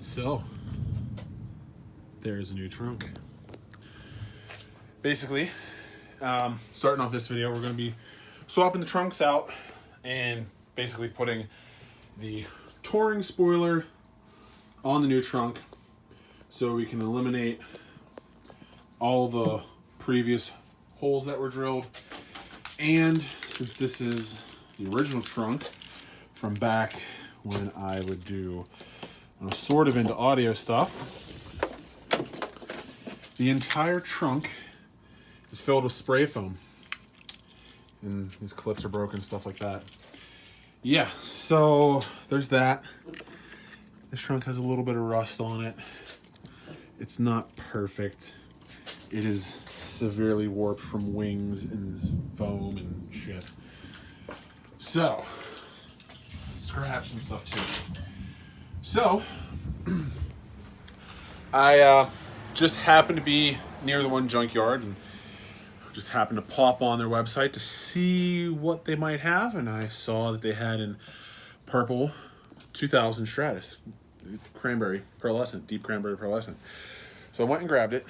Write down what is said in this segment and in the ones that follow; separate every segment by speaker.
Speaker 1: So, there's a new trunk. Basically, starting off this video, we're going to be swapping the trunks out and basically putting the touring spoiler on the new trunk so we can eliminate all the previous holes that were drilled. And since this is the original trunk from back when I would do sort of into audio stuff, the entire trunk is filled with spray foam. And these clips are broken, stuff like that. Yeah, so there's that. This trunk has a little bit of rust on it. It's not perfect. It is severely warped from wings and foam and shit. So, scratch and stuff too. So, I just happened to be near the one junkyard and just happened to pop on their website to see what they might have, and I saw that they had an purple 2000 Stratus, cranberry pearlescent, deep cranberry pearlescent. So I went and grabbed it.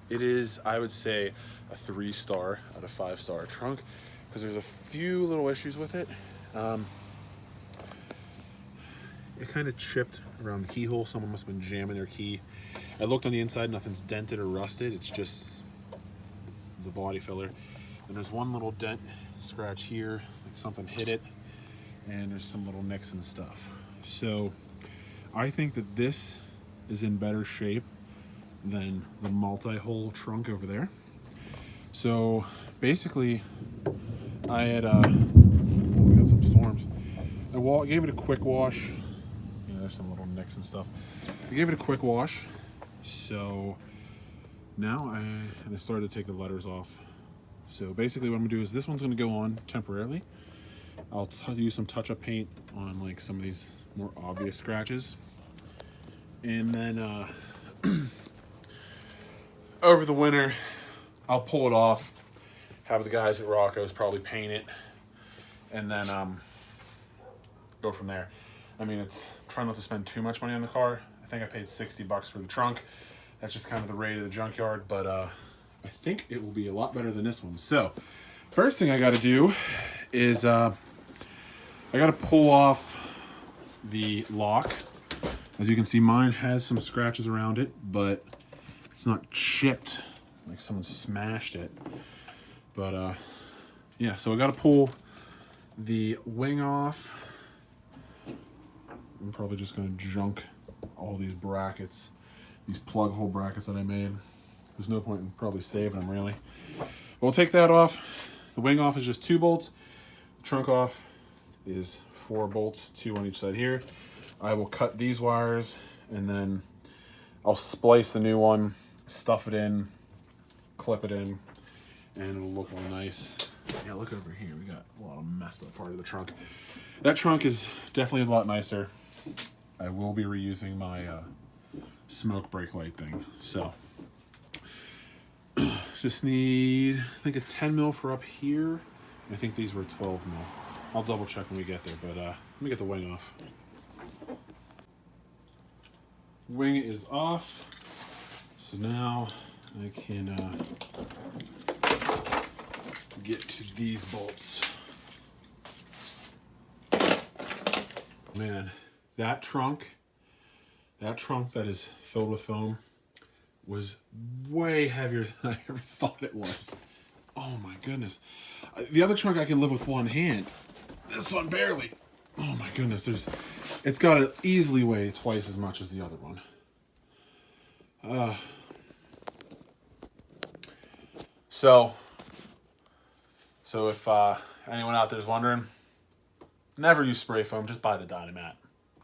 Speaker 1: It is, I would say, a 3-star out of 5-star trunk because there's a few little issues with it. It kind of chipped around the keyhole. Someone must have been jamming their key. I looked on the inside, nothing's dented or rusted. It's just the body filler. And there's one little dent scratch here, like something hit it. And there's some little nicks and stuff. So I think that this is in better shape than the multi-hole trunk over there. So basically, I had, we got some storms. I gave it a quick wash. There's some little nicks and stuff. I gave it a quick wash. So now I started to take the letters off. So basically what I'm gonna do is this one's gonna go on temporarily. I'll use some touch-up paint on like some of these more obvious scratches. And then over the winter, I'll pull it off, have the guys at Rocco's probably paint it, and then go from there. I mean, it's trying not to spend too much money on the car. I think I paid $60 for the trunk. That's just kind of the rate of the junkyard, but I think it will be a lot better than this one. So, first thing I got to do is I got to pull off the lock. As you can see, mine has some scratches around it, but it's not chipped like someone smashed it. But yeah, so I got to pull the wing off. I'm probably just going to junk all these brackets, these plug hole brackets that I made. There's no point in probably saving them, really. But we'll take that off. The wing off is just 2 bolts. The trunk off is 4 bolts, 2 on each side here. I will cut these wires, and then I'll splice the new one, stuff it in, clip it in, and it'll look all nice. Yeah, look over here. We got a lot of messed up part of the trunk. That trunk is definitely a lot nicer. I will be reusing my smoke brake light thing. So, just need, I think, a 10 mil for up here. I think these were 12 mil. I'll double check when we get there, but let me get the wing off. Wing is off. So now I can get to these bolts. Man, that trunk that is filled with foam was way heavier than I ever thought it was. Oh my goodness. The other trunk I can live with one hand. This one barely. Oh my goodness, it's got to easily weigh twice as much as the other one. So if anyone out there is wondering, never use spray foam, just buy the Dynamat.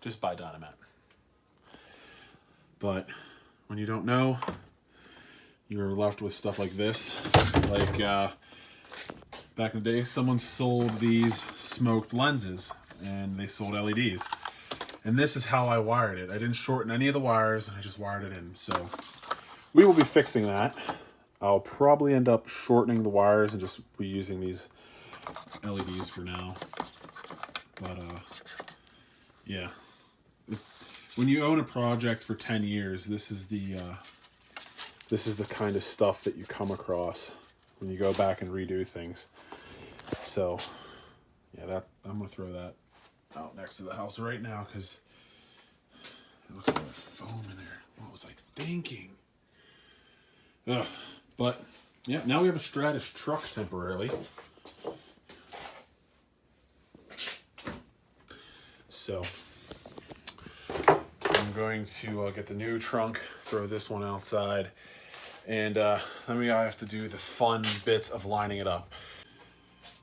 Speaker 1: Just buy Dynamat. But when you don't know, you're left with stuff like this. Like back in the day, someone sold these smoked lenses and they sold LEDs. And this is how I wired it. I didn't shorten any of the wires, I just wired it in. So we will be fixing that. I'll probably end up shortening the wires and just reusing these LEDs for now. But yeah, when you own a project for 10 years, this is the kind of stuff that you come across when you go back and redo things. So yeah, I'm gonna throw that out next to the house right now because look at that foam in there. What was I thinking? Ugh. But yeah, now we have a Stratus truck temporarily. So I'm going to get the new trunk, throw this one outside, and then we have to do the fun bits of lining it up.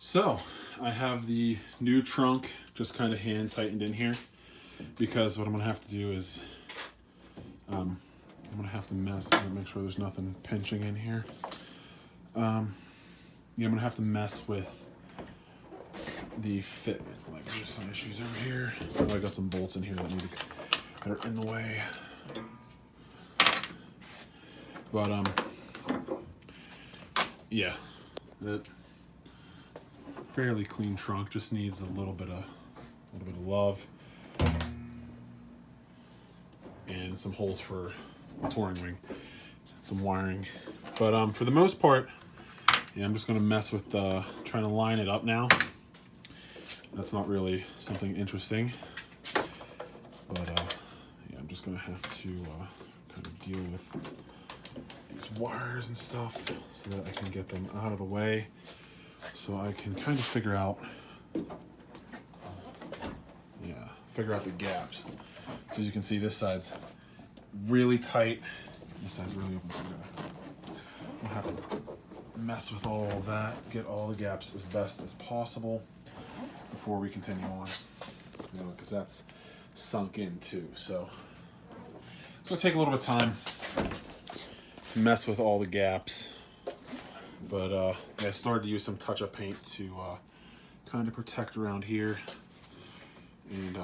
Speaker 1: So I have the new trunk just kind of hand tightened in here because what I'm gonna have to do is I'm gonna have to make sure there's nothing pinching in here. Yeah, I'm gonna have to mess with the fitment. Like there's some issues over here. Oh, I got some bolts in here that are in the way. But yeah, the fairly clean trunk just needs a little bit of love and some holes for a touring wing, some wiring. But for the most part, yeah, I'm just gonna mess with trying to line it up now. That's not really something interesting, but yeah, I'm just gonna have to kind of deal with these wires and stuff so that I can get them out of the way, so I can kind of figure out the gaps. So as you can see, this side's really tight, this side's really open, so we'll have to mess with all of that, get all the gaps as best as possible before we continue on, because that's sunk in too. So it's gonna take a little bit of time to mess with all the gaps, but yeah, I started to use some touch-up paint to kind of protect around here and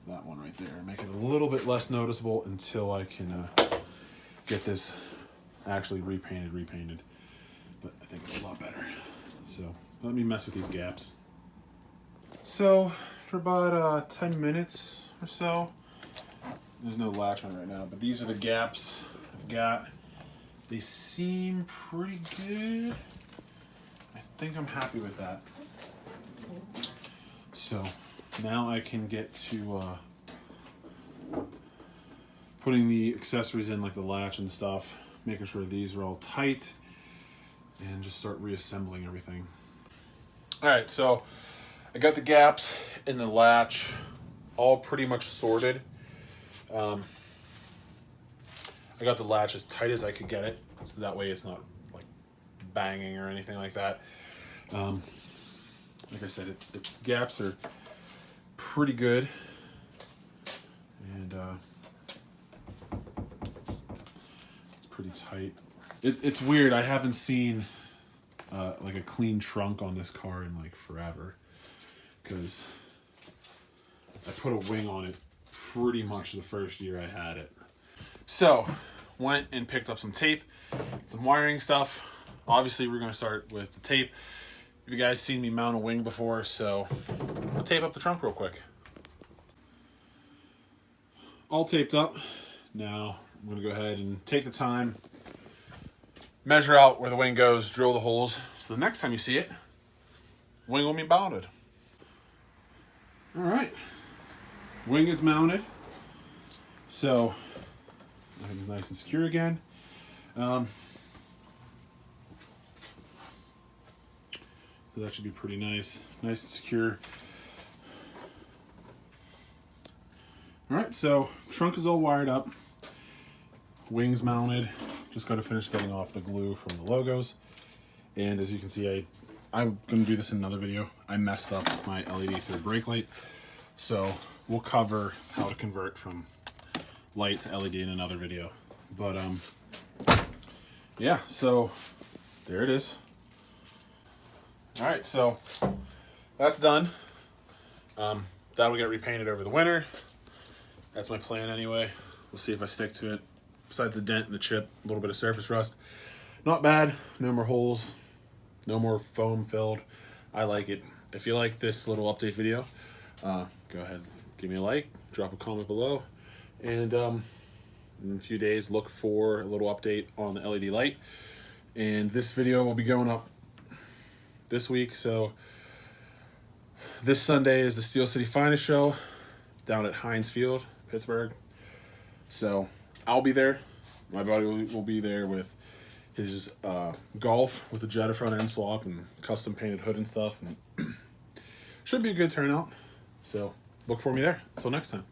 Speaker 1: that one right there, make it a little bit less noticeable until I can get this actually repainted. But I think it's a lot better. So let me mess with these gaps. So for about 10 minutes or so, there's no latch on it right now, but these are the gaps I've got. They seem pretty good. I think I'm happy with that. So now I can get to putting the accessories in, like the latch and stuff, making sure these are all tight, and just start reassembling everything. All right, so I got the gaps in the latch all pretty much sorted. I got the latch as tight as I could get it, so that way it's not like banging or anything like that. Like I said, the gaps are pretty good, and it's pretty tight. It's weird, I haven't seen like a clean trunk on this car in like forever, because I put a wing on it pretty much the first year I had it. So went and picked up some tape, some wiring stuff. Obviously we're going to start with the tape. You guys seen me mount a wing before, so I'll tape up the trunk real quick. All taped up. Now I'm going to go ahead and take the time, measure out where the wing goes, drill the holes, so the next time you see it, wing will be mounted. All right, wing is mounted, so everything's nice and secure again. So that should be pretty nice and secure. All right, so trunk is all wired up, wings mounted. Just got to finish getting off the glue from the logos. And as you can see, I'm going to do this in another video. I messed up my LED third brake light, so we'll cover how to convert from light to LED in another video. But yeah, so there it is. All right, so that's done. That'll get repainted over the winter. That's my plan anyway. We'll see if I stick to it. Besides the dent and the chip, a little bit of surface rust. Not bad. No more holes. No more foam filled. I like it. If you like this little update video, go ahead, give me a like, drop a comment below. And in a few days, look for a little update on the LED light. And this video will be going up this week. So this Sunday is the Steel City Finest show down at Heinz Field, Pittsburgh. So I'll be there. My buddy will be there with his Golf with a Jetta front end swap and custom painted hood and stuff. And should be a good turnout. So look for me there. Until next time.